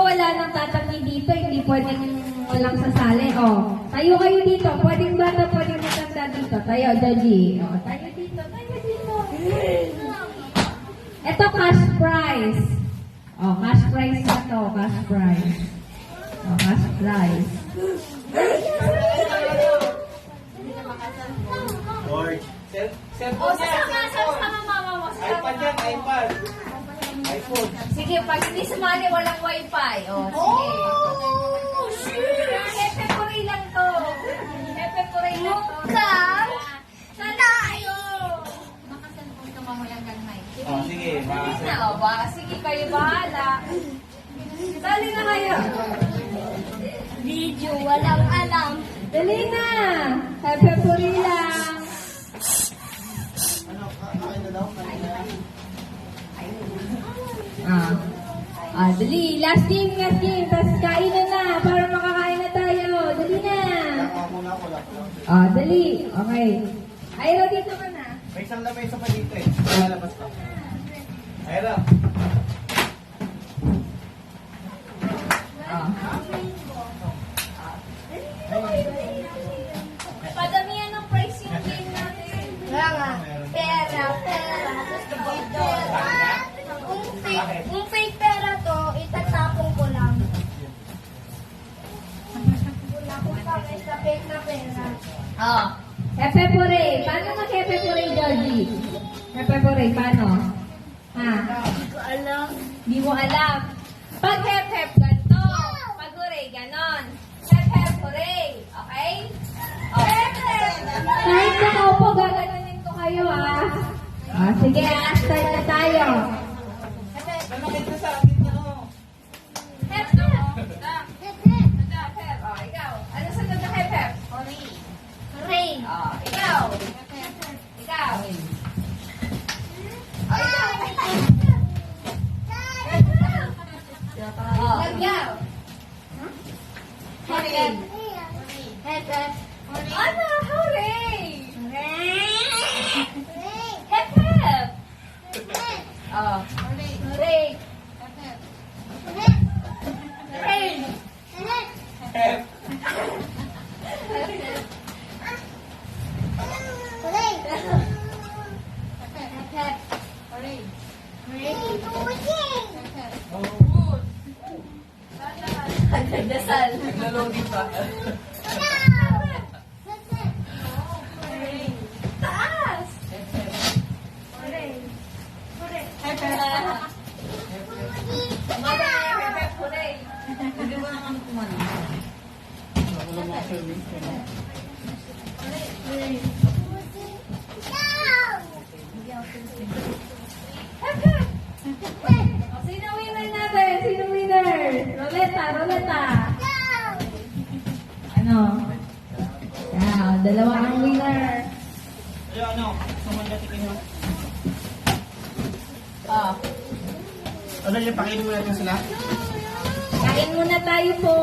Wala nang tatanggi dito, hindi pwedeng walang sasali. O, tayo kayo dito. Pwedeng bata, pwedeng matanda dito. Tayo, Joji. O, tayo dito, tayo dito. Ito, cash prize. O, cash prize na to, cash prize. O, cash prize. George. O, sama mama mo. iPad yan, iPad. iPhone. Sige, pag hindi sumali, walang wifi. O, sige. Oh, shit! Pepe-puri lang to. Pepe-puri lang to. Saan tayo? Makasalpon ka mamayang ganmay. Oh, sige. Na, o ba? Sige, kayo bahala. Dali na kayo. Video, walang alam. Dali na. Happy puri lang. Dali. Last game, last game. Tapos kain na para makakain na tayo. Dali na. Dali. Okay. Ayro, dito ka na. May isang lamesa pa dito eh. Lalabas pa. Ayra. Padamihan ng price yung game natin. Pera. Kung fake pera to, itatapon ko lang. Wala ko kami sa fake na pera. Hepe puri. Paano mag-hepe puri, Georgie? Hepe puri, paano? Hindi ko alam. Di mo alam. Pag hep-hep, ganito. Pag hooray, ganon. Hep-hep, hooray. Okay? Hep-hep! Kahit nakaupo, gaganunin ko kayo, sige, start na tayo. Malakit na sa akin niya, oh. Hep-hep! Hep-hep. Ikaw. Ano sagot na hep-hep? Rain. Ikaw. Ikaw. Ikaw. Hep-hep. Hep-hep. Ano? Hooray! Hep-hep! Hooray! Hooray! Hep. Oh. Dasal. Naglalogin pa. Taas! Hooray! Hindi mo naman kumano. Wala mga service ka na. Sino winner natin? Sino winner? Roleta. Ano? Dalawa ang winner. Ayo, ano? Sumandatikin mo. Ano yung pakinom mo natin sila? Kain muna tayo po.